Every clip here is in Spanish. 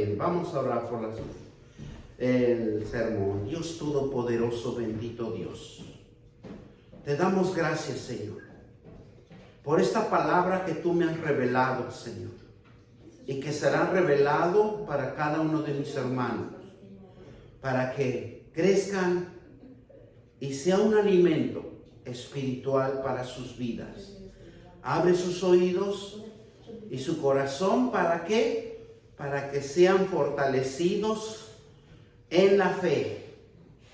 Amén. Vamos a orar por el sermón. Dios Todopoderoso, bendito Dios. Te damos gracias, Señor, por esta palabra que tú me has revelado, Señor, y que será revelado para cada uno de mis hermanos, para que crezcan y sea un alimento espiritual para sus vidas. Abre sus oídos y su corazón, ¿para qué? Para que sean fortalecidos en la fe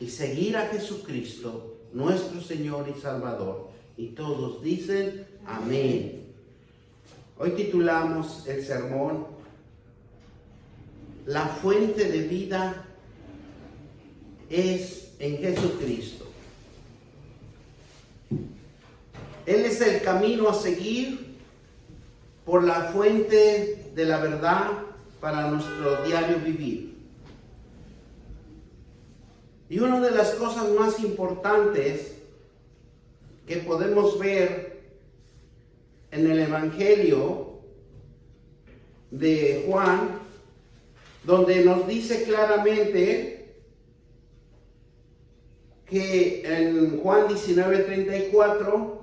y seguir a Jesucristo, nuestro Señor y Salvador. Y todos dicen amén. Hoy titulamos el sermón La fuente de vida es en Jesucristo. Él es el camino a seguir por la fuente de la verdad para nuestro diario vivir. Y una de las cosas más importantes que podemos ver en el Evangelio de Juan, donde nos dice claramente que en Juan 19:34,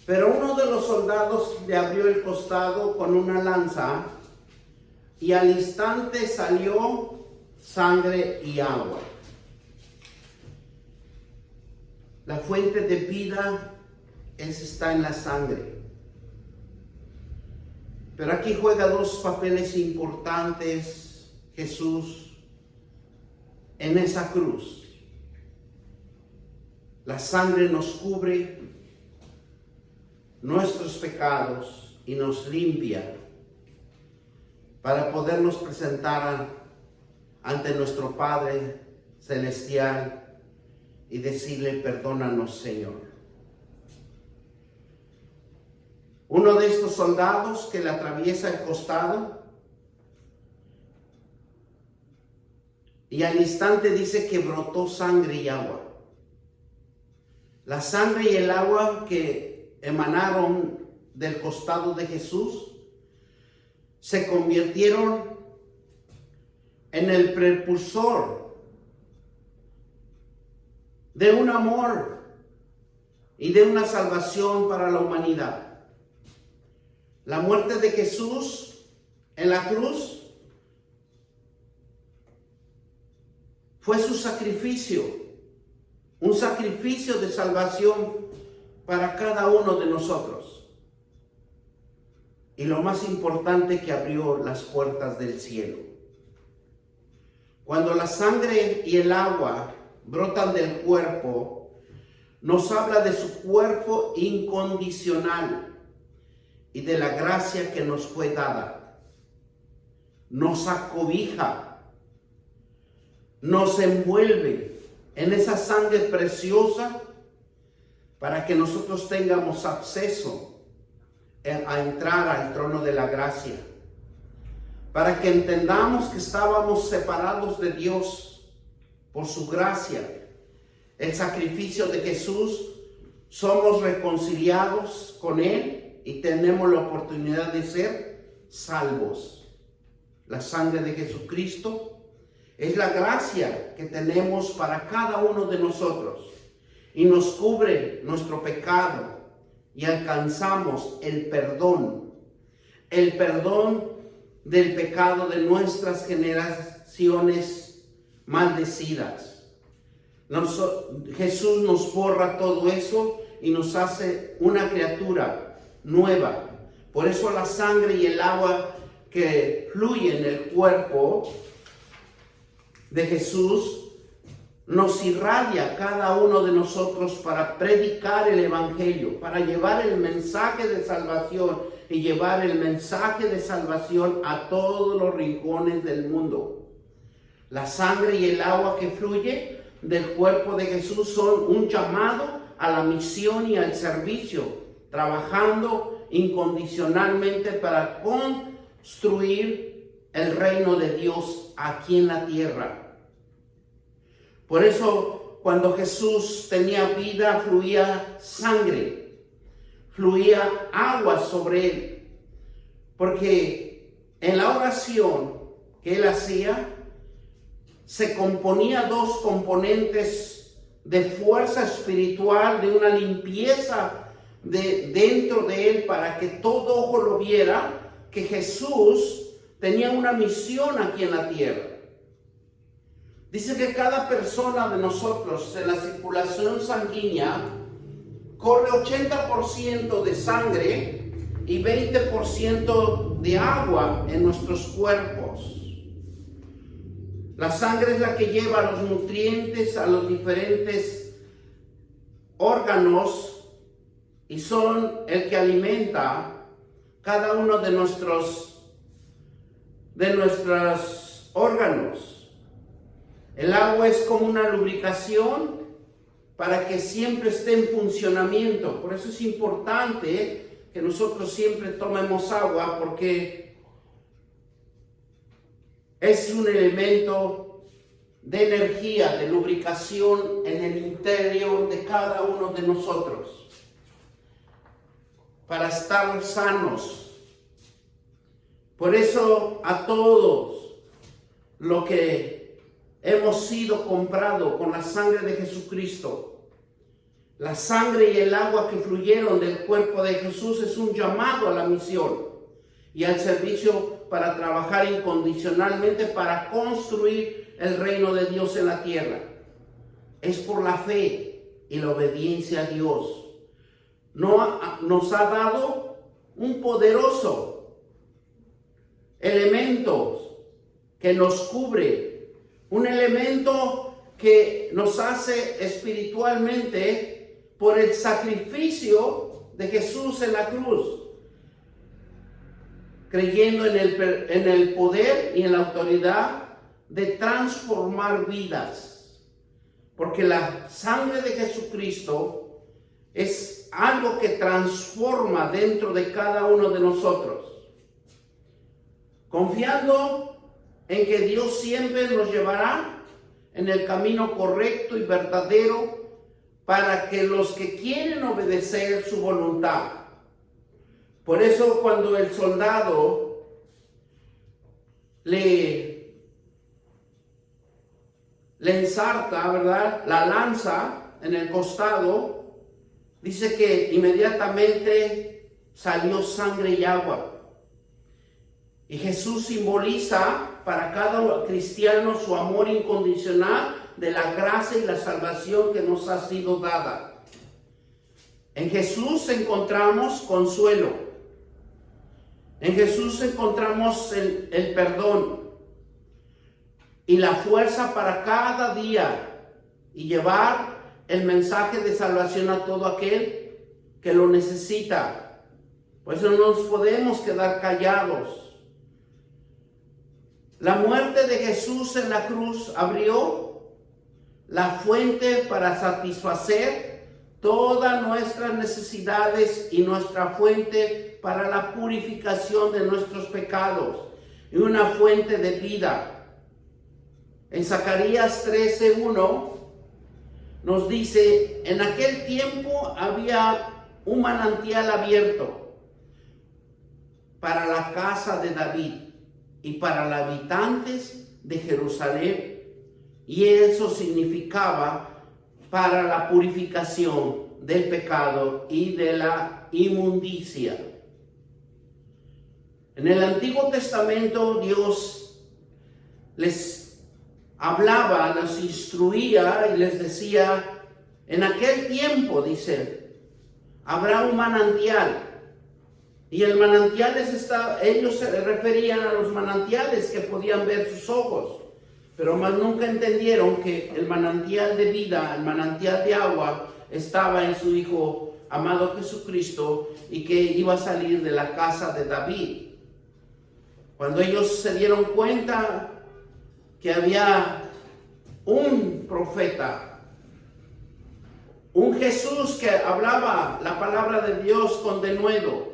pero uno de los soldados le abrió el costado con una lanza y al instante salió sangre y agua. La fuente de vida está en la sangre. Pero aquí juega dos papeles importantes Jesús en esa cruz. La sangre nos cubre nuestros pecados y nos limpia para podernos presentar ante nuestro Padre Celestial y decirle: perdónanos, Señor. Uno de estos soldados que le atraviesa el costado y al instante dice que brotó sangre y agua. La sangre y el agua que emanaron del costado de Jesús se convirtieron en el precursor de un amor y de una salvación para la humanidad. La muerte de Jesús en la cruz fue su sacrificio, un sacrificio de salvación para cada uno de nosotros. Y lo más importante, que abrió las puertas del cielo. Cuando la sangre y el agua brotan del cuerpo, nos habla de su cuerpo incondicional y de la gracia que nos fue dada. Nos acobija, nos envuelve en esa sangre preciosa para que nosotros tengamos acceso a entrar al trono de la gracia, para que entendamos que estábamos separados de Dios por su gracia. El sacrificio de Jesús, somos reconciliados con Él y tenemos la oportunidad de ser salvos. La sangre de Jesucristo es la gracia que tenemos para cada uno de nosotros y nos cubre nuestro pecado y alcanzamos el perdón del pecado de nuestras generaciones maldecidas. Jesús nos borra todo eso y nos hace una criatura nueva. Por eso la sangre y el agua que fluye en el cuerpo de Jesús nos irradia a cada uno de nosotros para predicar el Evangelio, para llevar el mensaje de salvación y llevar el mensaje de salvación a todos los rincones del mundo. La sangre y el agua que fluye del cuerpo de Jesús son un llamado a la misión y al servicio, trabajando incondicionalmente para construir el reino de Dios aquí en la tierra. Por eso, cuando Jesús tenía vida, fluía sangre, fluía agua sobre él, porque en la oración que él hacía se componía dos componentes de fuerza espiritual, de una limpieza dentro de él, para que todo ojo lo viera, que Jesús tenía una misión aquí en la tierra. Dice que cada persona de nosotros en la circulación sanguínea corre 80% de sangre y 20% de agua en nuestros cuerpos. La sangre es la que lleva los nutrientes a los diferentes órganos y son el que alimenta cada uno de nuestros órganos. El agua es como una lubricación para que siempre esté en funcionamiento. Por eso es importante que nosotros siempre tomemos agua, porque es un elemento de energía, de lubricación en el interior de cada uno de nosotros, para estar sanos. Por eso a todos lo que hemos sido comprado con la sangre de Jesucristo, la sangre y el agua que fluyeron del cuerpo de Jesús, es un llamado a la misión y al servicio para trabajar incondicionalmente para construir el reino de Dios en la tierra. Es por la fe y la obediencia a Dios. Nos ha dado un poderoso elemento que nos cubre, un elemento que nos hace espiritualmente por el sacrificio de Jesús en la cruz, creyendo en el poder y en la autoridad de transformar vidas. Porque la sangre de Jesucristo es algo que transforma dentro de cada uno de nosotros. Confiando en que Dios siempre nos llevará en el camino correcto y verdadero para que los que quieren obedecer su voluntad. Por eso cuando el soldado le ensarta, ¿verdad?, la lanza en el costado, dice que inmediatamente salió sangre y agua. Y Jesús simboliza para cada cristiano su amor incondicional de la gracia y la salvación que nos ha sido dada. En Jesús encontramos consuelo. En Jesús encontramos el perdón y la fuerza para cada día y llevar el mensaje de salvación a todo aquel que lo necesita. Por eso no nos podemos quedar callados. La muerte de Jesús en la cruz abrió la fuente para satisfacer todas nuestras necesidades y nuestra fuente para la purificación de nuestros pecados y una fuente de vida. En Zacarías 13:1 nos dice: en aquel tiempo había un manantial abierto para la casa de David y para los habitantes de Jerusalén, y eso significaba para la purificación del pecado y de la inmundicia. En el Antiguo Testamento Dios les hablaba, les instruía y les decía: en aquel tiempo, dice, habrá un manantial. Y el manantial ellos se referían a los manantiales que podían ver sus ojos, pero más nunca entendieron que el manantial de vida, el manantial de agua, estaba en su Hijo amado Jesucristo y que iba a salir de la casa de David. Cuando ellos se dieron cuenta que había un profeta, un Jesús que hablaba la palabra de Dios con denuedo,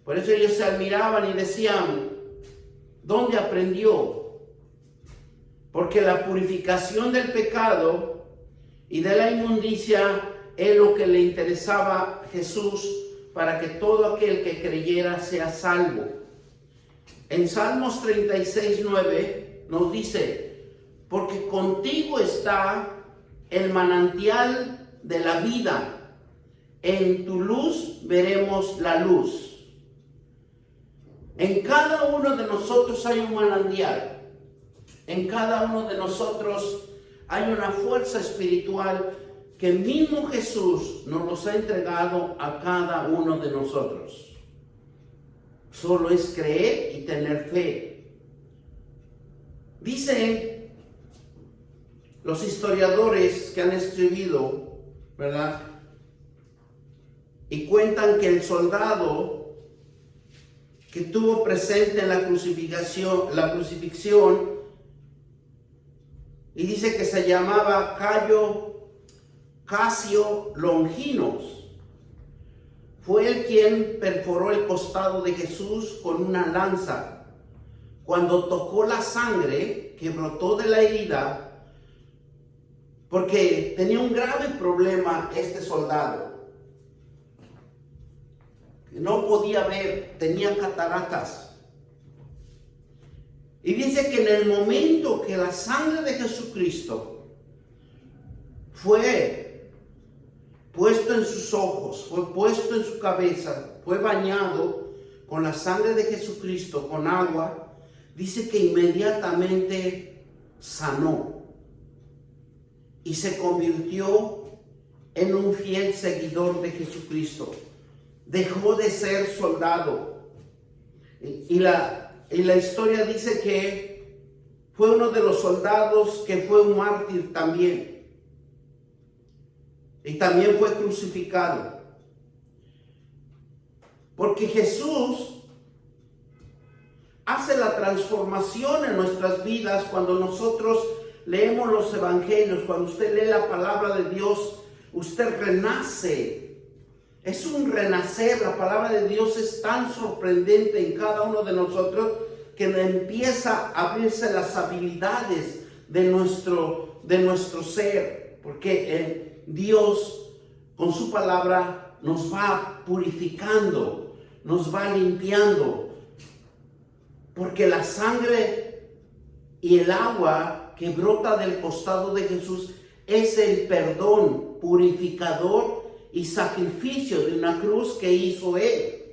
por eso ellos se admiraban y decían: ¿dónde aprendió? Porque la purificación del pecado y de la inmundicia es lo que le interesaba a Jesús, para que todo aquel que creyera sea salvo. En Salmos 36:9 nos dice, porque contigo está el manantial de la vida, en tu luz veremos la luz. En cada uno de nosotros hay un manantial, en cada uno de nosotros hay una fuerza espiritual que el mismo Jesús nos los ha entregado a cada uno de nosotros. Solo es creer y tener fe. Dicen los historiadores que han escribido, ¿verdad? Y cuentan que el soldado que tuvo presente en la crucifixión, y dice que se llamaba Cayo Casio Longinos, fue el quien perforó el costado de Jesús con una lanza. Cuando tocó la sangre que brotó de la herida, porque tenía un grave problema este soldado, no podía ver, tenía cataratas. Y dice que en el momento que la sangre de Jesucristo fue puesto en sus ojos, fue puesto en su cabeza, fue bañado con la sangre de Jesucristo, con agua, dice que inmediatamente sanó y se convirtió en un fiel seguidor de Jesucristo. Dejó de ser soldado. Y la historia dice que fue uno de los soldados que fue un mártir también. Y también fue crucificado. Porque Jesús hace la transformación en nuestras vidas cuando nosotros leemos los evangelios. Cuando usted lee la palabra de Dios, usted renace. Es un renacer. La palabra de Dios es tan sorprendente en cada uno de nosotros que empieza a abrirse las habilidades de nuestro ser. Porque Dios con su palabra nos va purificando, nos va limpiando. Porque la sangre y el agua que brota del costado de Jesús es el perdón purificador y sacrificio de una cruz que hizo Él.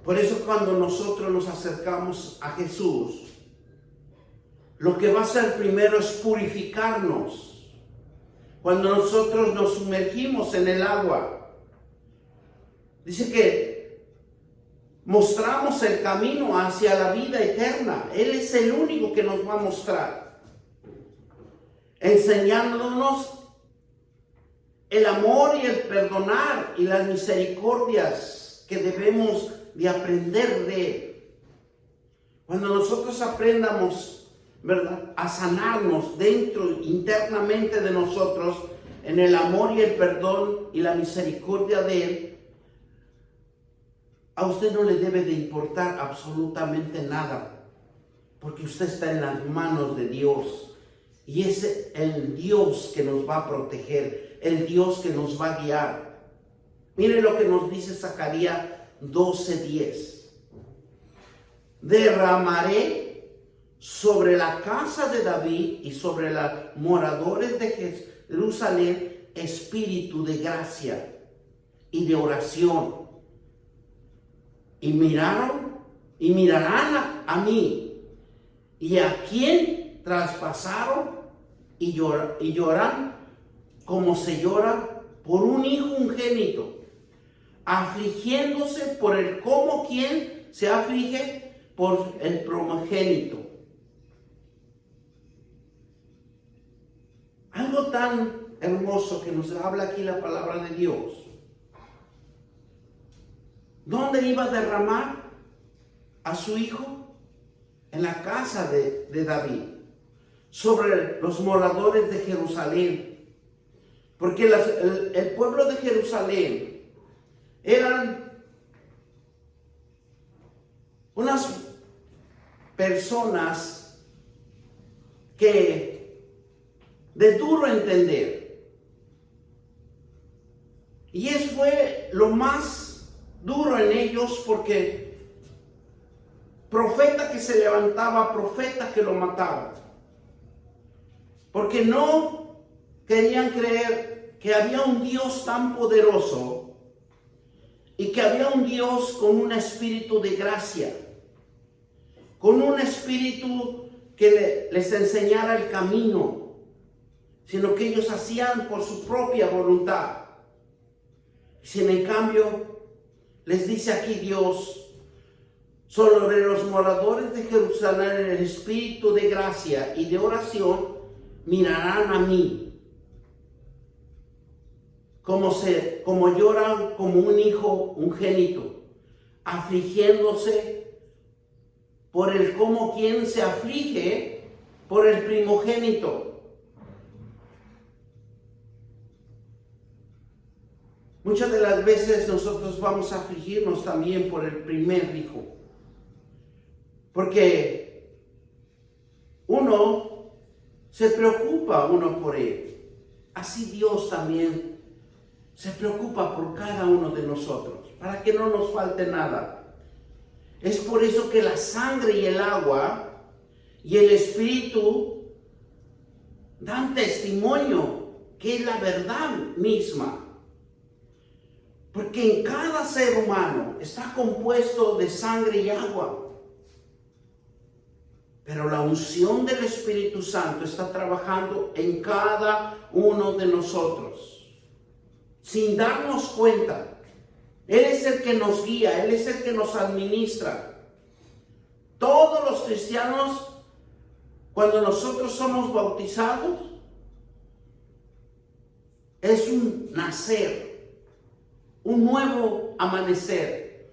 Por eso cuando nosotros nos acercamos a Jesús, lo que va a hacer primero es purificarnos. Cuando nosotros nos sumergimos en el agua, dice que mostramos el camino hacia la vida eterna. Él es el único que nos va a mostrar, enseñándonos el amor y el perdonar y las misericordias que debemos de aprender de Él. Cuando nosotros aprendamos, ¿verdad?, a sanarnos dentro, internamente de nosotros, en el amor y el perdón y la misericordia de Él, a usted no le debe de importar absolutamente nada, porque usted está en las manos de Dios. Y es el Dios que nos va a proteger, el Dios que nos va a guiar. Mire lo que nos dice Zacarías 12:10. Derramaré sobre la casa de David y sobre los moradores de Jerusalén espíritu de gracia y de oración. Y mirarán a mí, y a quien traspasaron y lloran como se llora por un hijo unigénito, afligiéndose por el como quien se aflige por el primogénito. Algo tan hermoso que nos habla aquí la palabra de Dios. ¿Dónde iba a derramar a su hijo? En la casa de David, sobre los moradores de Jerusalén. Porque el pueblo de Jerusalén eran unas personas que de duro entender. Y eso fue lo más duro en ellos, porque profeta que se levantaba, profeta que lo mataba. Porque no querían creer que había un Dios tan poderoso y que había un Dios con un espíritu de gracia, con un espíritu que les enseñara el camino, sino que ellos hacían por su propia voluntad. Sin en cambio, les dice aquí Dios, sobre los moradores de Jerusalén en el espíritu de gracia y de oración, mirarán a mí, como lloran como un hijo unigénito, afligiéndose por el como quien se aflige por el primogénito. Muchas de las veces nosotros vamos a afligirnos también por el primer hijo, porque uno se preocupa por él. Así Dios también se preocupa por cada uno de nosotros, para que no nos falte nada. Es por eso que la sangre y el agua y el espíritu dan testimonio que es la verdad misma. Porque en cada ser humano está compuesto de sangre y agua. Pero la unción del Espíritu Santo está trabajando en cada uno de nosotros, sin darnos cuenta. Él es el que nos guía, Él es el que nos administra. Todos los cristianos, cuando nosotros somos bautizados, es un nacer, un nuevo amanecer,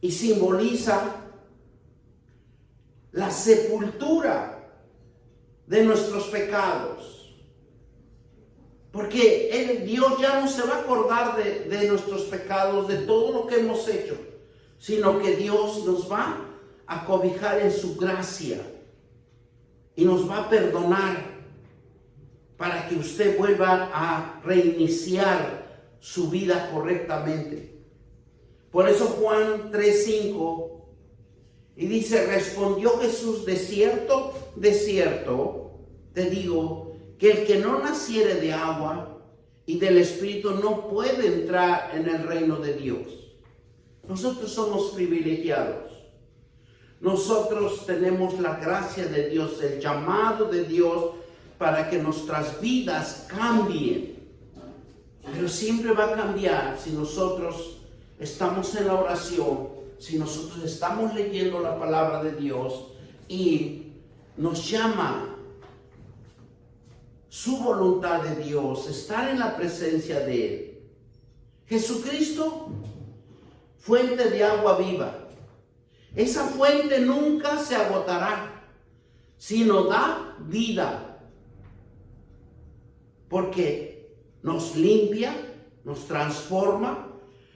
y simboliza la sepultura de nuestros pecados. Porque Dios ya no se va a acordar de nuestros pecados, de todo lo que hemos hecho, sino que Dios nos va a cobijar en su gracia y nos va a perdonar para que usted vuelva a reiniciar su vida correctamente. Por eso Juan 3:5 y dice, respondió Jesús, de cierto, te digo, que el que no naciere de agua y del Espíritu no puede entrar en el reino de Dios. Nosotros somos privilegiados. Nosotros tenemos la gracia de Dios, el llamado de Dios para que nuestras vidas cambien. Pero siempre va a cambiar si nosotros estamos en la oración, si nosotros estamos leyendo la palabra de Dios y nos llama su voluntad de Dios, estar en la presencia de Él. Jesucristo, fuente de agua viva. Esa fuente nunca se agotará, sino da vida. Porque nos limpia, nos transforma,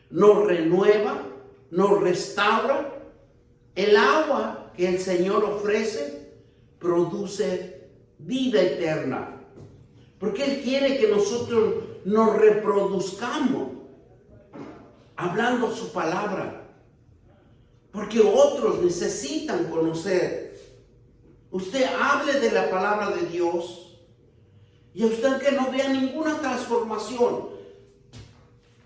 nos renueva, nos restaura. El agua que el Señor ofrece produce vida eterna. Porque Él quiere que nosotros nos reproduzcamos hablando su palabra. Porque otros necesitan conocer. Usted hable de la palabra de Dios y usted que no vea ninguna transformación,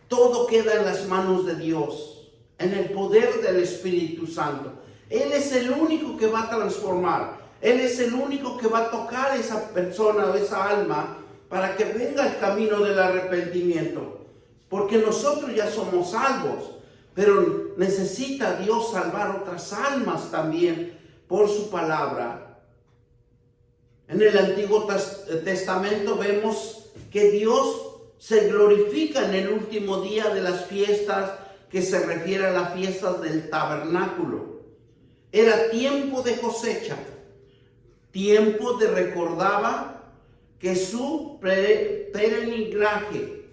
todo queda en las manos de Dios, en el poder del Espíritu Santo. Él es el único que va a transformar. Él es el único que va a tocar a esa persona o esa alma para que venga el camino del arrepentimiento. Porque nosotros ya somos salvos, pero necesita Dios salvar otras almas también por su palabra. En el Antiguo Testamento vemos que Dios se glorifica en el último día de las fiestas, que se refiere a las fiestas del tabernáculo. Era tiempo de cosecha, tiempo de recordaba que su peregrinaje,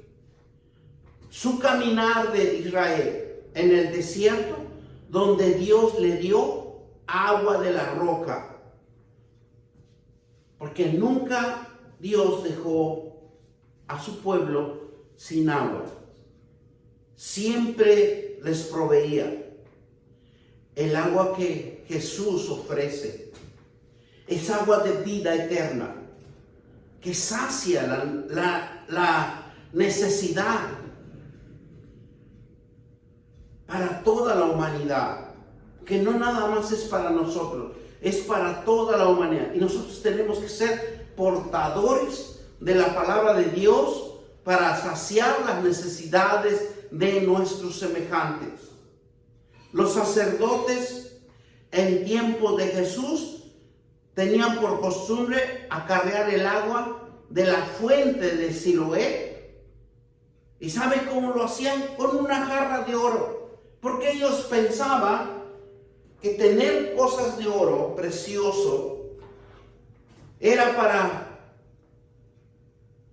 su caminar de Israel en el desierto, donde Dios le dio agua de la roca. Porque nunca Dios dejó a su pueblo sin agua. Siempre les proveía. el agua que Jesús ofrece es agua de vida eterna, que sacia la necesidad para toda la humanidad, que no nada más es para nosotros, es para toda la humanidad. Y nosotros tenemos que ser portadores de la palabra de Dios para saciar las necesidades de nuestros semejantes. Los sacerdotes en tiempo de Jesús tenían por costumbre acarrear el agua de la fuente de Siloé. ¿Y sabe cómo lo hacían? Con una jarra de oro. Porque ellos pensaban que tener cosas de oro precioso era para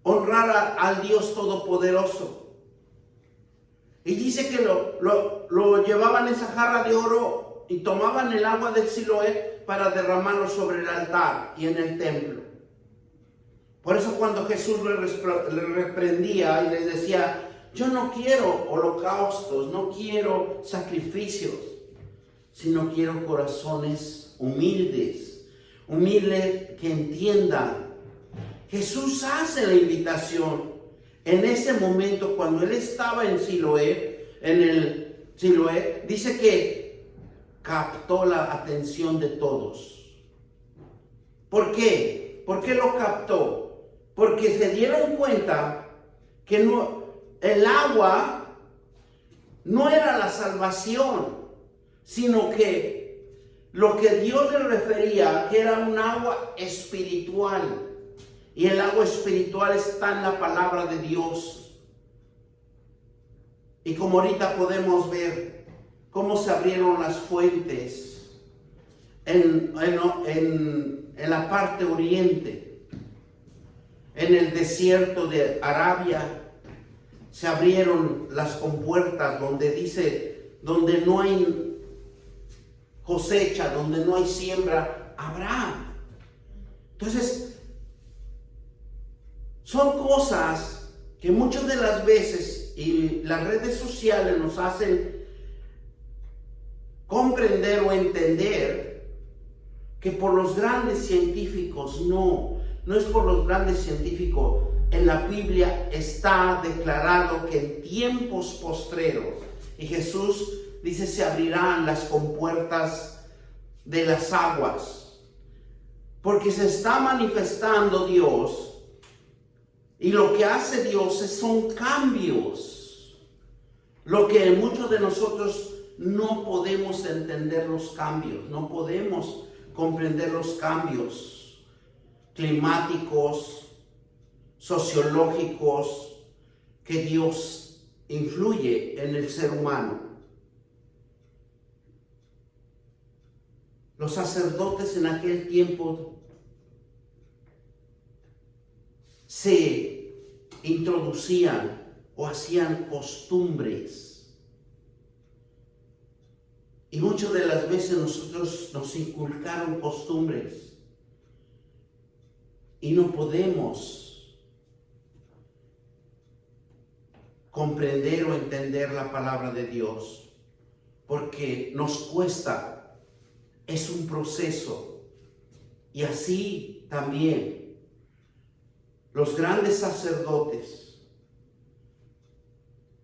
honrar al Dios Todopoderoso. Y dice que lo llevaban esa jarra de oro y tomaban el agua del Siloé para derramarlo sobre el altar y en el templo. Por eso cuando Jesús le reprendía y les decía, yo no quiero holocaustos, no quiero sacrificios, sino quiero corazones humildes que entiendan. Jesús hace la invitación en ese momento cuando él estaba en el Siloé, dice que captó la atención de todos. ¿Por qué? ¿Por qué lo captó? Porque se dieron cuenta que el agua no era la salvación, sino que lo que Dios le refería, que era un agua espiritual. Y el agua espiritual está en la palabra de Dios. Y como ahorita podemos ver cómo se abrieron las fuentes en la parte oriente, en el desierto de Arabia, se abrieron las compuertas donde dice, donde no hay cosecha, donde no hay siembra, habrá. Entonces, son cosas que muchas de las veces y las redes sociales nos hacen comprender o entender que por los grandes científicos, no es por los grandes científicos. En la Biblia está declarado que en tiempos postreros, y Jesús dice, se abrirán las compuertas de las aguas, porque se está manifestando Dios. Y lo que hace Dios son cambios. Lo que muchos de nosotros no podemos entender los cambios, no podemos comprender los cambios climáticos, sociológicos, que Dios influye en el ser humano. Los sacerdotes en aquel tiempo se introducían o hacían costumbres. Y muchas de las veces nosotros nos inculcaron costumbres y no podemos comprender o entender la palabra de Dios porque nos cuesta, es un proceso. Y así también los grandes sacerdotes,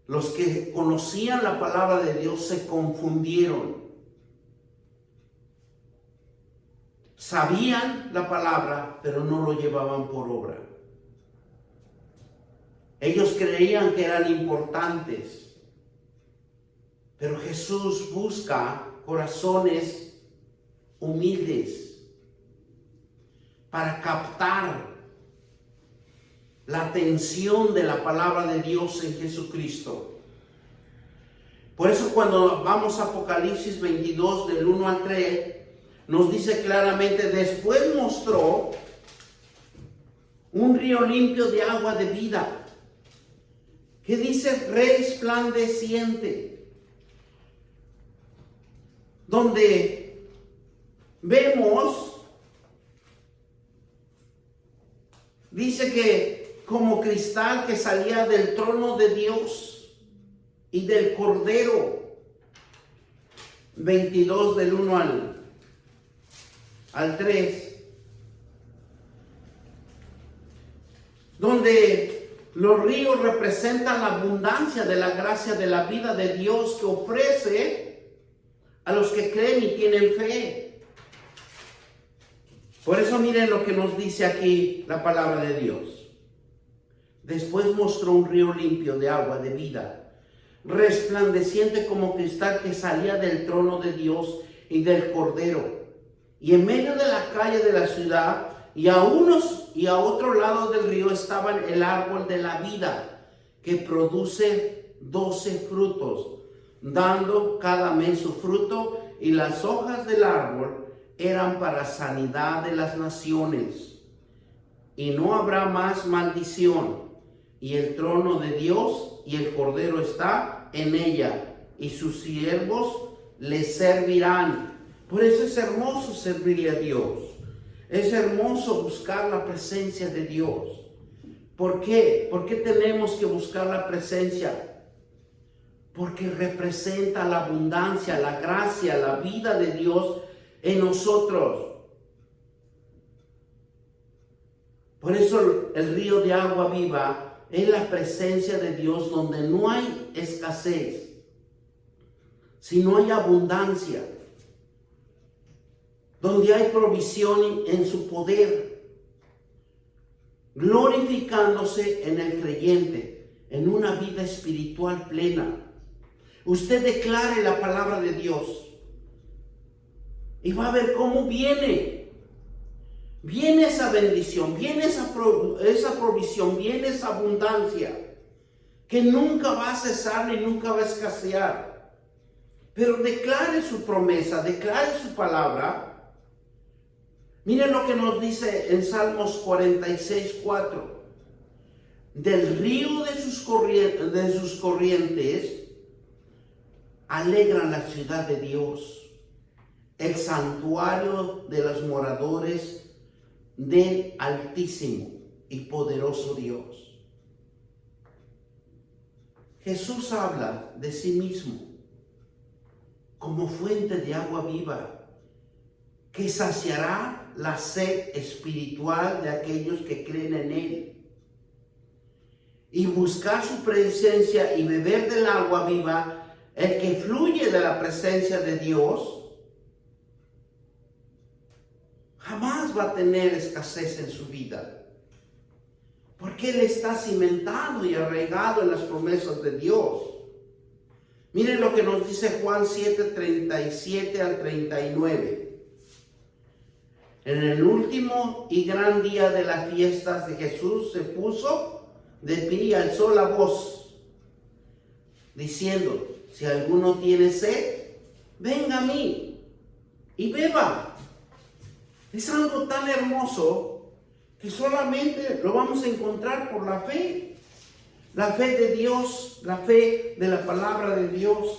los que conocían la palabra de Dios, se confundieron. Sabían la palabra, pero no lo llevaban por obra. Ellos creían que eran importantes, pero Jesús busca corazones humildes para captar la atención de la palabra de Dios en Jesucristo. Por eso cuando vamos a Apocalipsis 22 del 1 al 3, nos dice claramente, después mostró un río limpio de agua de vida, que dice resplandeciente, donde vemos, dice que como cristal que salía del trono de Dios y del Cordero. 22 del 1 al 3, donde los ríos representan la abundancia de la gracia de la vida de Dios que ofrece a los que creen y tienen fe. Por eso miren lo que nos dice aquí la palabra de Dios. Después mostró un río limpio de agua de vida, resplandeciente como cristal, que salía del trono de Dios y del Cordero. Y en medio de la calle de la ciudad y a unos y a otro lado del río estaban el árbol de la vida, que produce 12 frutos, dando cada mes su fruto, y las hojas del árbol eran para sanidad de las naciones. Y no habrá más maldición, y el trono de Dios y el Cordero está en ella, y sus siervos le servirán. Por eso es hermoso servirle a Dios. Es hermoso buscar la presencia de Dios. ¿Por qué? ¿Por qué tenemos que buscar la presencia? Porque representa la abundancia, la gracia, la vida de Dios en nosotros. Por eso el río de agua viva es la presencia de Dios, donde no hay escasez, sino hay abundancia, donde hay provisión en su poder, glorificándose en el creyente, en una vida espiritual plena. Usted declare la palabra de Dios y va a ver cómo viene esa bendición, viene esa provisión, viene esa abundancia que nunca va a cesar ni nunca va a escasear. Pero declare su promesa, declare su palabra. Miren lo que nos dice en Salmos 46:4. Del río de sus corrientes alegran la ciudad de Dios, el santuario de los moradores del Altísimo y poderoso Dios. Jesús habla de sí mismo como fuente de agua viva, que saciará la sed espiritual de aquellos que creen en Él. Y buscar su presencia y beber del agua viva, el que fluye de la presencia de Dios, jamás va a tener escasez en su vida. Porque Él está cimentado y arraigado en las promesas de Dios. Miren lo que nos dice Juan 7:37 al 39. En el último y gran día de las fiestas de Jesús se puso de pie y alzó la voz, diciendo: si alguno tiene sed, venga a mí y beba. Es algo tan hermoso que solamente lo vamos a encontrar por la fe. La fe de Dios, la fe de la palabra de Dios.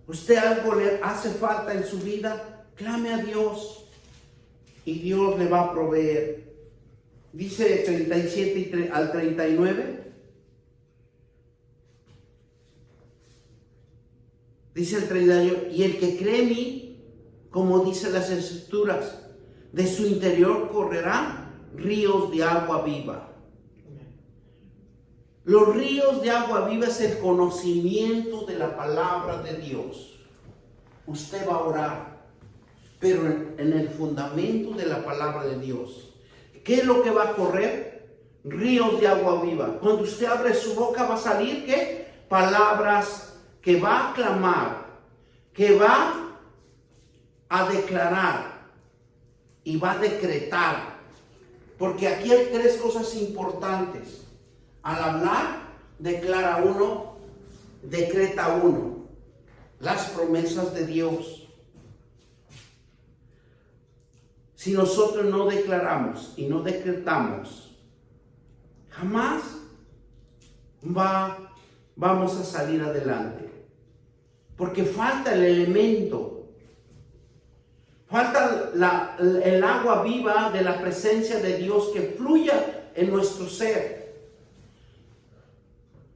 ¿Usted algo le hace falta en su vida? Clame a Dios y Dios le va a proveer. Dice 37 al 39. Dice el 39, y el que cree en mí, como dice las Escrituras, de su interior correrán ríos de agua viva. Los ríos de agua viva es el conocimiento de la palabra de Dios. Usted va a orar, pero en el fundamento de la palabra de Dios. ¿Qué es lo que va a correr? Ríos de agua viva. Cuando usted abre su boca va a salir, ¿qué? Palabras que va a clamar, que va a declarar y va a decretar. Porque aquí hay tres cosas importantes. Al hablar, declara uno, decreta uno. Las promesas de Dios. Si nosotros no declaramos y no decretamos, jamás vamos a salir adelante. Porque falta el elemento. Falta el agua viva de la presencia de Dios que fluya en nuestro ser.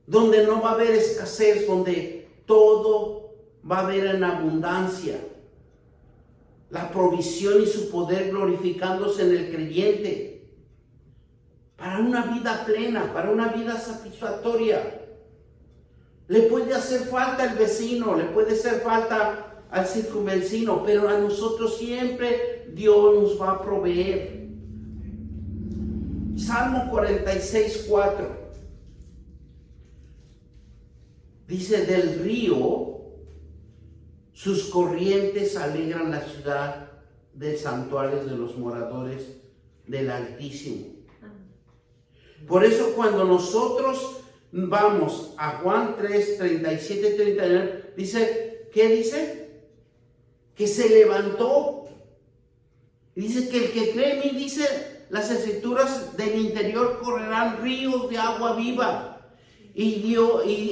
Donde no va a haber escasez, donde todo va a haber en abundancia. La provisión y su poder glorificándose en el creyente. Para una vida plena, para una vida satisfactoria. Le puede hacer falta al vecino, le puede hacer falta al circunvecino, pero a nosotros siempre Dios nos va a proveer. Salmo 46:4 dice: del río sus corrientes alegran la ciudad del santuario de los moradores del Altísimo. Por eso cuando nosotros vamos a Juan 3, 37, 39, dice, ¿qué dice? Que se levantó. Y dice que el que cree en mí, dice las escrituras, del interior correrán ríos de agua viva. Y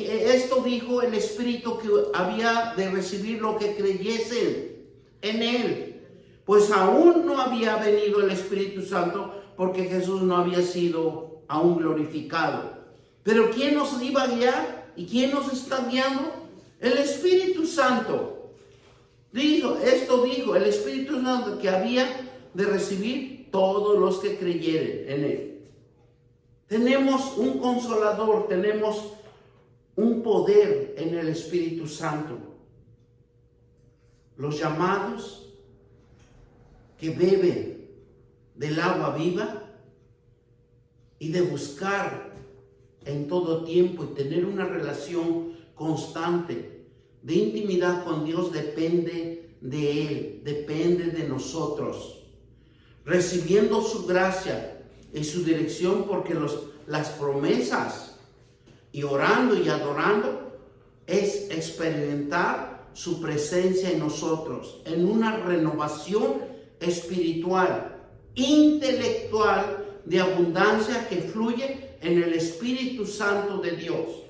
esto dijo el Espíritu que había de recibir lo que creyesen en Él. Pues aún no había venido el Espíritu Santo porque Jesús no había sido aún glorificado. Pero ¿quién nos iba a guiar? ¿Y quién nos está guiando? El Espíritu Santo. Esto dijo el Espíritu Santo que había de recibir todos los que creyeren en Él. Tenemos un consolador, tenemos un poder en el Espíritu Santo. Los llamados que beben del agua viva y de buscar en todo tiempo y tener una relación constante de intimidad con Dios depende de Él, depende de nosotros. Recibiendo su gracia y su dirección, porque las promesas y orando y adorando es experimentar su presencia en nosotros, en una renovación espiritual, intelectual, de abundancia que fluye en el Espíritu Santo de Dios.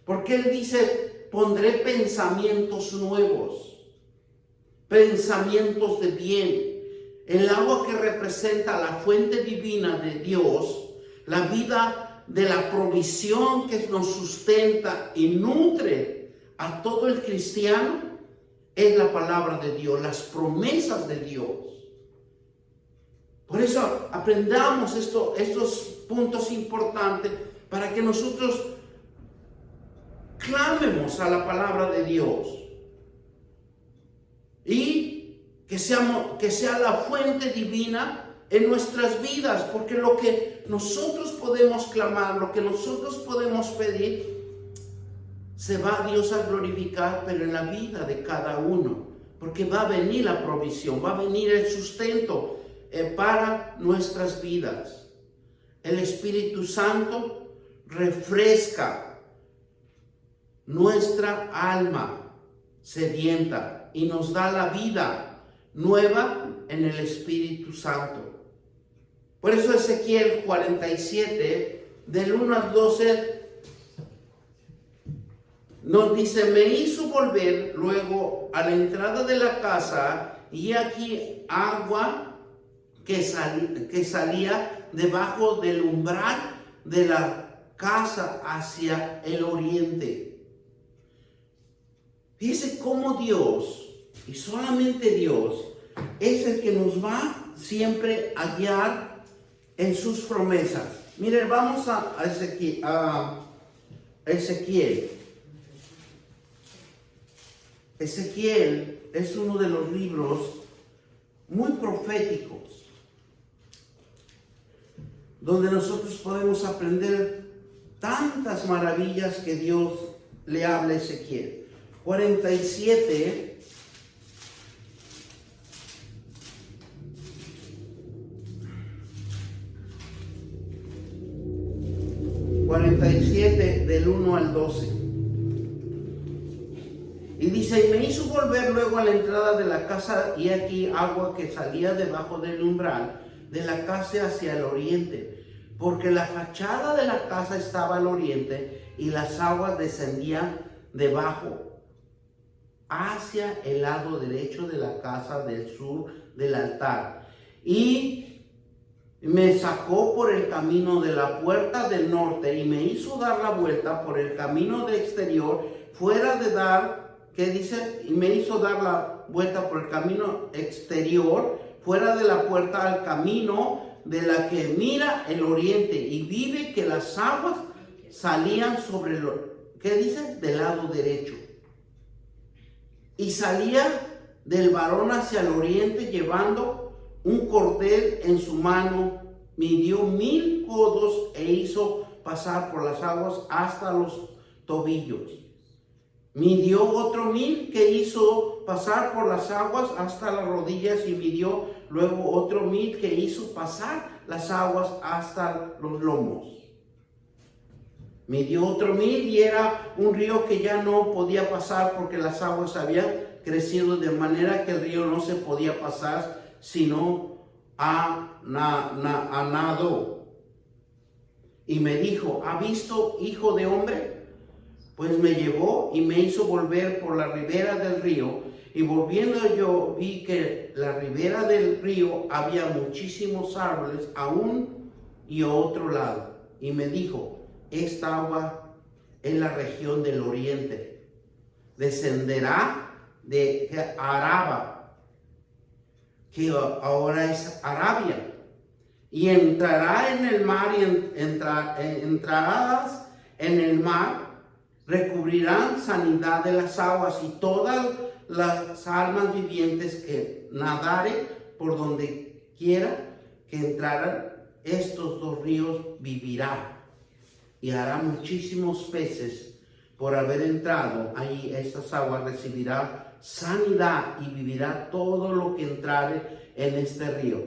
Porque Él dice, pondré pensamientos nuevos, pensamientos de bien. El agua que representa la fuente divina de Dios, la vida de la provisión que nos sustenta y nutre a todo el cristiano, es la palabra de Dios, las promesas de Dios. Por eso aprendamos estos puntos importantes para que nosotros clamemos a la palabra de Dios y que sea la fuente divina en nuestras vidas, porque lo que nosotros podemos clamar, lo que nosotros podemos pedir, se va Dios a glorificar, pero en la vida de cada uno, porque va a venir la provisión, va a venir el sustento para nuestras vidas. El Espíritu Santo refresca nuestra alma sedienta y nos da la vida nueva en el Espíritu Santo. Por eso Ezequiel 47, del 1 al 12, nos dice: me hizo volver luego a la entrada de la casa, y aquí agua que salía debajo del umbral de la casa hacia el oriente. Fíjese cómo Dios, y solamente Dios, es el que nos va siempre a guiar en sus promesas. Miren, vamos a Ezequiel. Ezequiel es uno de los libros muy proféticos, donde nosotros podemos aprender tantas maravillas que Dios le habla a Ezequiel. 47 del 1 al 12. Y dice: y me hizo volver luego a la entrada de la casa, y aquí agua que salía debajo del umbral de la casa hacia el oriente, porque la fachada de la casa estaba al oriente, y las aguas descendían debajo hacia el lado derecho de la casa del sur del altar. Y me sacó por el camino de la puerta del norte y me hizo dar la vuelta por el camino de exterior, fuera de dar ¿qué dice? Y me hizo dar la vuelta por el camino exterior, fuera de la puerta al camino de la que mira el oriente, y vi que las aguas salían sobre ¿qué dice? Del lado derecho. Y salía del varón hacia el oriente llevando un cordel en su mano, midió 1000 codos e hizo pasar por las aguas hasta los tobillos. Midió otro 1000 que hizo pasar por las aguas hasta las rodillas, y midió luego otro 1000 que hizo pasar las aguas hasta los lomos. Midió otro 1000 y era un río que ya no podía pasar porque las aguas habían crecido de manera que el río no se podía pasar sino a nado. Y me dijo: ¿ha visto, hijo de hombre? Pues me llevó y me hizo volver por la ribera del río, y volviendo yo vi que la ribera del río había muchísimos árboles a un y a otro lado. Y me dijo: esta agua es la región del oriente, descenderá de Araba, que ahora es Arabia, y entrará en el mar, y entradas en el mar recubrirán sanidad de las aguas, y todas las almas vivientes que nadare por donde quiera que entraran estos dos ríos vivirá. Y hará muchísimos peces por haber entrado ahí. Estas aguas recibirá sanidad, y vivirá todo lo que entrare en este río.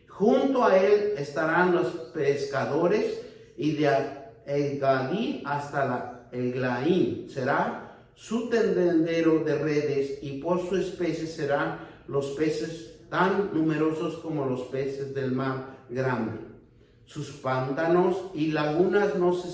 Junto a él estarán los pescadores, y de Engadí hasta Eglaim será su tendedero de redes, y por su especie serán los peces tan numerosos como los peces del mar grande. Sus pantanos y lagunas no se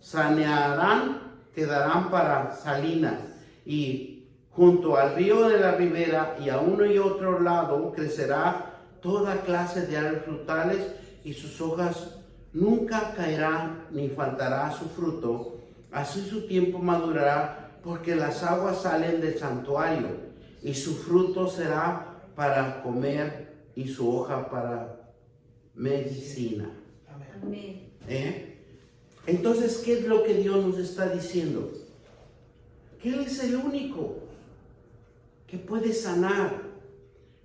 sanearán, quedarán para salinas, y junto al río de la ribera y a uno y otro lado crecerá toda clase de árboles frutales, y sus hojas nunca caerán ni faltará su fruto. Así su tiempo madurará, porque las aguas salen del santuario, y su fruto será para comer y su hoja para medicina. Amén. Entonces, ¿qué es lo que Dios nos está diciendo? Que Él es el único que puede sanar.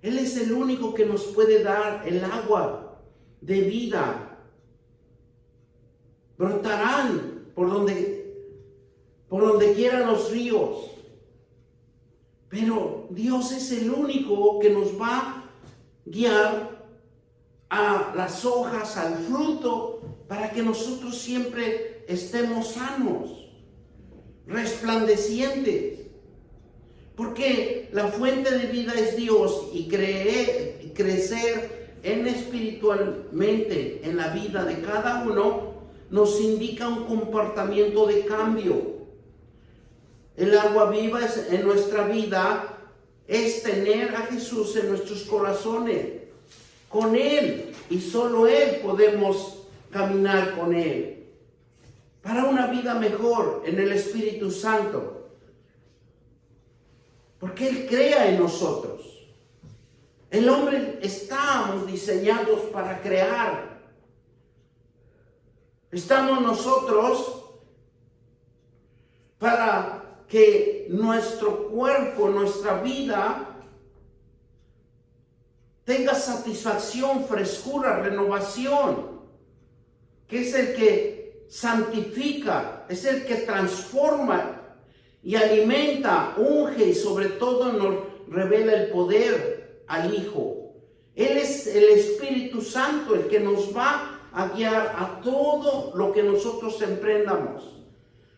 Él es el único que nos puede dar el agua de vida. Brotarán por donde quieran los ríos. Pero Dios es el único que nos va a guiar a las hojas, al fruto, para que nosotros siempre estemos sanos, resplandecientes. Porque la fuente de vida es Dios, y crecer espiritualmente en la vida de cada uno nos indica un comportamiento de cambio. El agua viva en nuestra vida es tener a Jesús en nuestros corazones. Con Él y solo Él podemos caminar con Él para una vida mejor en el Espíritu Santo, porque Él crea en nosotros. El hombre estamos diseñados para crear. Estamos nosotros para que nuestro cuerpo, nuestra vida tenga satisfacción, frescura, renovación, que es el que santifica, es el que transforma y alimenta, unge, y sobre todo nos revela el poder al Hijo. Él es el Espíritu Santo el que nos va a guiar a todo lo que nosotros emprendamos.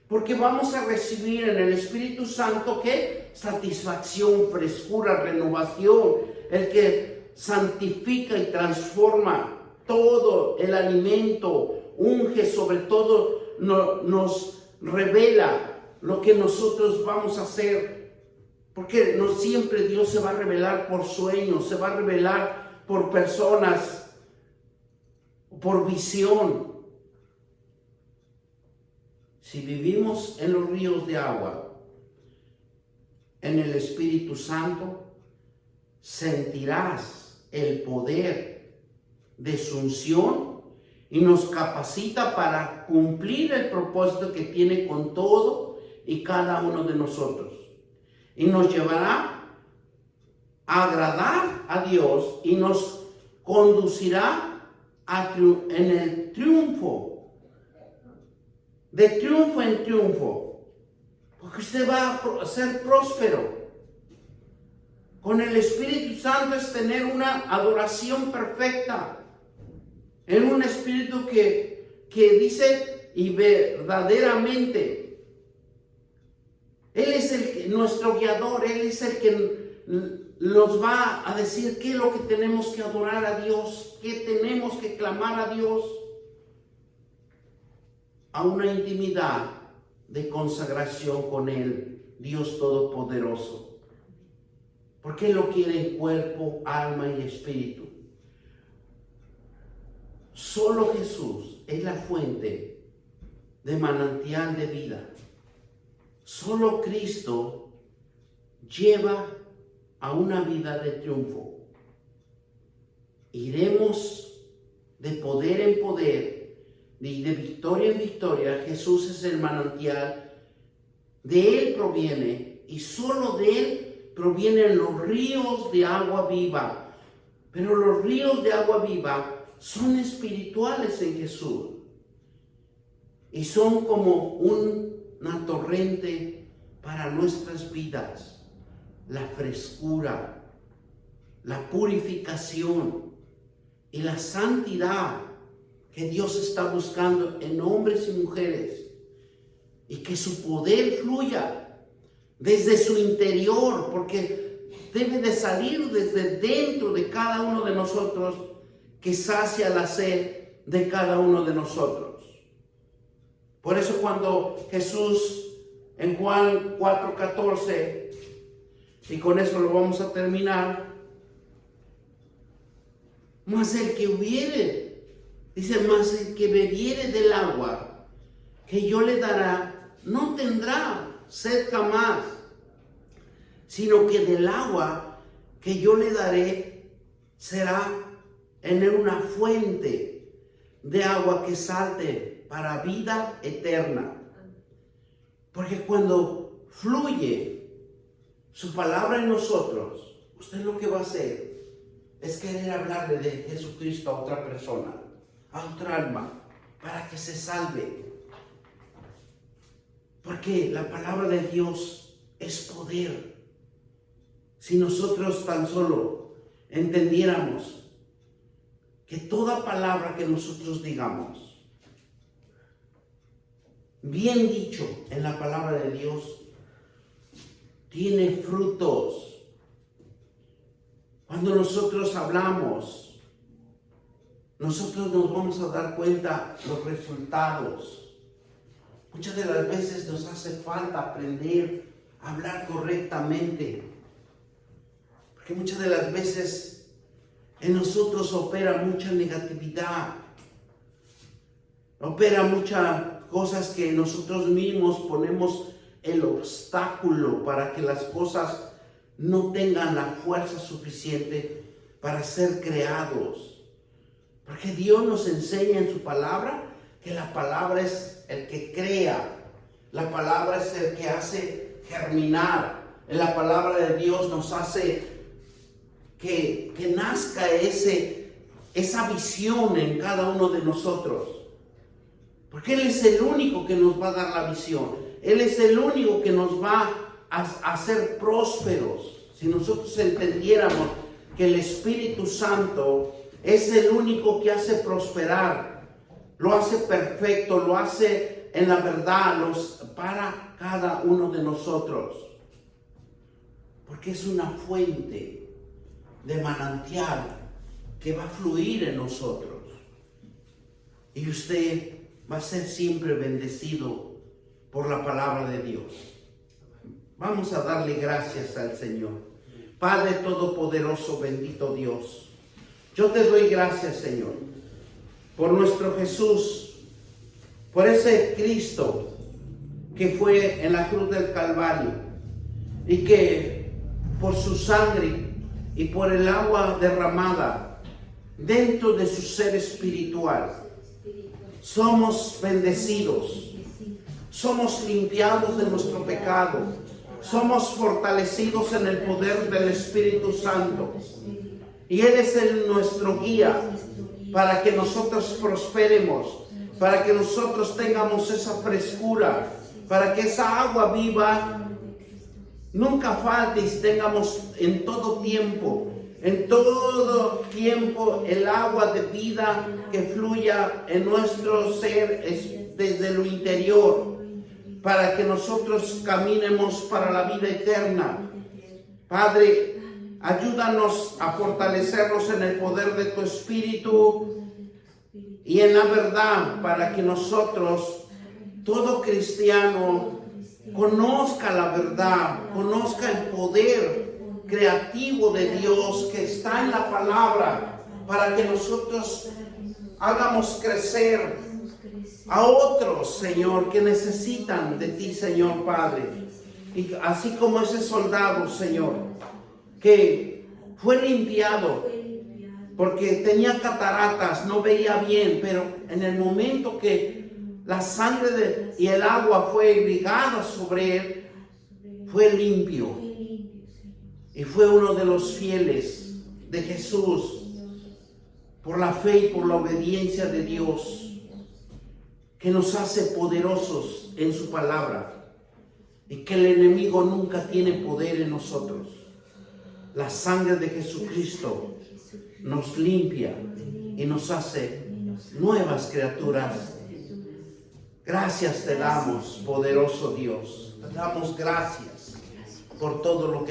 Porque vamos a recibir en el Espíritu Santo, ¿qué? Satisfacción, frescura, renovación. El que santifica y transforma todo el alimento, unge, sobre todo nos revela lo que nosotros vamos a hacer. Porque no siempre Dios se va a revelar por sueños, se va a revelar por personas, por visión, si vivimos en los ríos de agua, en el Espíritu Santo, sentirás el poder de su unción y nos capacita para cumplir el propósito que tiene con todo y cada uno de nosotros. Y nos llevará a agradar a Dios y nos conducirá en el triunfo, de triunfo en triunfo, porque usted va a ser próspero. Con el Espíritu Santo es tener una adoración perfecta, en un espíritu que dice y verdaderamente, Él es nuestro guiador, Él es el que nos va a decir qué es lo que tenemos que adorar a Dios, qué tenemos que clamar a Dios, a una intimidad de consagración con Él, Dios Todopoderoso. Porque Él lo quiere en cuerpo, alma y espíritu. Solo Jesús es la fuente de manantial de vida. Solo Cristo lleva a una vida de triunfo. Iremos de poder en poder y de victoria en victoria. Jesús es el manantial. De Él proviene y solo de Él provienen los ríos de agua viva. Pero los ríos de agua viva son espirituales en Jesús y son como una torrente para nuestras vidas. La frescura, la purificación y la santidad que Dios está buscando en hombres y mujeres, y que su poder fluya desde su interior, porque debe de salir desde dentro de cada uno de nosotros, que sacia la sed de cada uno de nosotros. Por eso cuando Jesús en Juan 4:14, y con eso lo vamos a terminar, mas el que hubiere, dice, mas el que bebiere del agua que yo le dará, no tendrá sed jamás, sino que del agua que yo le daré será en él una fuente de agua que salte para vida eterna. Porque cuando fluye su palabra en nosotros, usted lo que va a hacer es querer hablarle de Jesucristo a otra persona, a otra alma, para que se salve. Porque la palabra de Dios es poder. Si nosotros tan solo entendiéramos que toda palabra que nosotros digamos, bien dicho en la palabra de Dios, tiene frutos. Cuando nosotros hablamos, nosotros nos vamos a dar cuenta los resultados. Muchas de las veces nos hace falta aprender a hablar correctamente, porque muchas de las veces en nosotros opera mucha negatividad, opera muchas cosas que nosotros mismos ponemos el obstáculo para que las cosas no tengan la fuerza suficiente para ser creados. Porque Dios nos enseña en su palabra que la palabra es el que crea, la palabra es el que hace germinar. En la palabra de Dios nos hace que nazca esa visión en cada uno de nosotros. Porque Él es el único que nos va a dar la visión. Él es el único que nos va a hacer prósperos. Si nosotros entendiéramos que el Espíritu Santo es el único que hace prosperar, lo hace perfecto, lo hace en la verdad, para cada uno de nosotros. Porque es una fuente de manantial que va a fluir en nosotros. Y usted va a ser siempre bendecido por la palabra de Dios. Vamos a darle gracias al Señor. Padre Todopoderoso, bendito Dios, yo te doy gracias, Señor, por nuestro Jesús, por ese Cristo que fue en la cruz del Calvario, y que por su sangre y por el agua derramada dentro de su ser espiritual, somos bendecidos, somos limpiados de nuestro pecado, somos fortalecidos en el poder del Espíritu Santo. Y Él es nuestro guía para que nosotros prosperemos, para que nosotros tengamos esa frescura, para que esa agua viva nunca falte y tengamos en todo tiempo el agua de vida que fluya en nuestro ser desde lo interior, para que nosotros caminemos para la vida eterna. Padre, ayúdanos a fortalecernos en el poder de tu Espíritu y en la verdad, para que nosotros, todo cristiano, conozca la verdad, conozca el poder creativo de Dios que está en la palabra, para que nosotros hagamos crecer a otros, Señor, que necesitan de ti, Señor Padre. Y así como ese soldado, Señor, que fue limpiado porque tenía cataratas, no veía bien, pero en el momento que la sangre y el agua fue irrigada sobre él, fue limpio. Y fue uno de los fieles de Jesús por la fe y por la obediencia de Dios, que nos hace poderosos en su palabra y que el enemigo nunca tiene poder en nosotros. La sangre de Jesucristo nos limpia y nos hace nuevas criaturas. Gracias te damos, poderoso Dios. Te damos gracias por todo lo que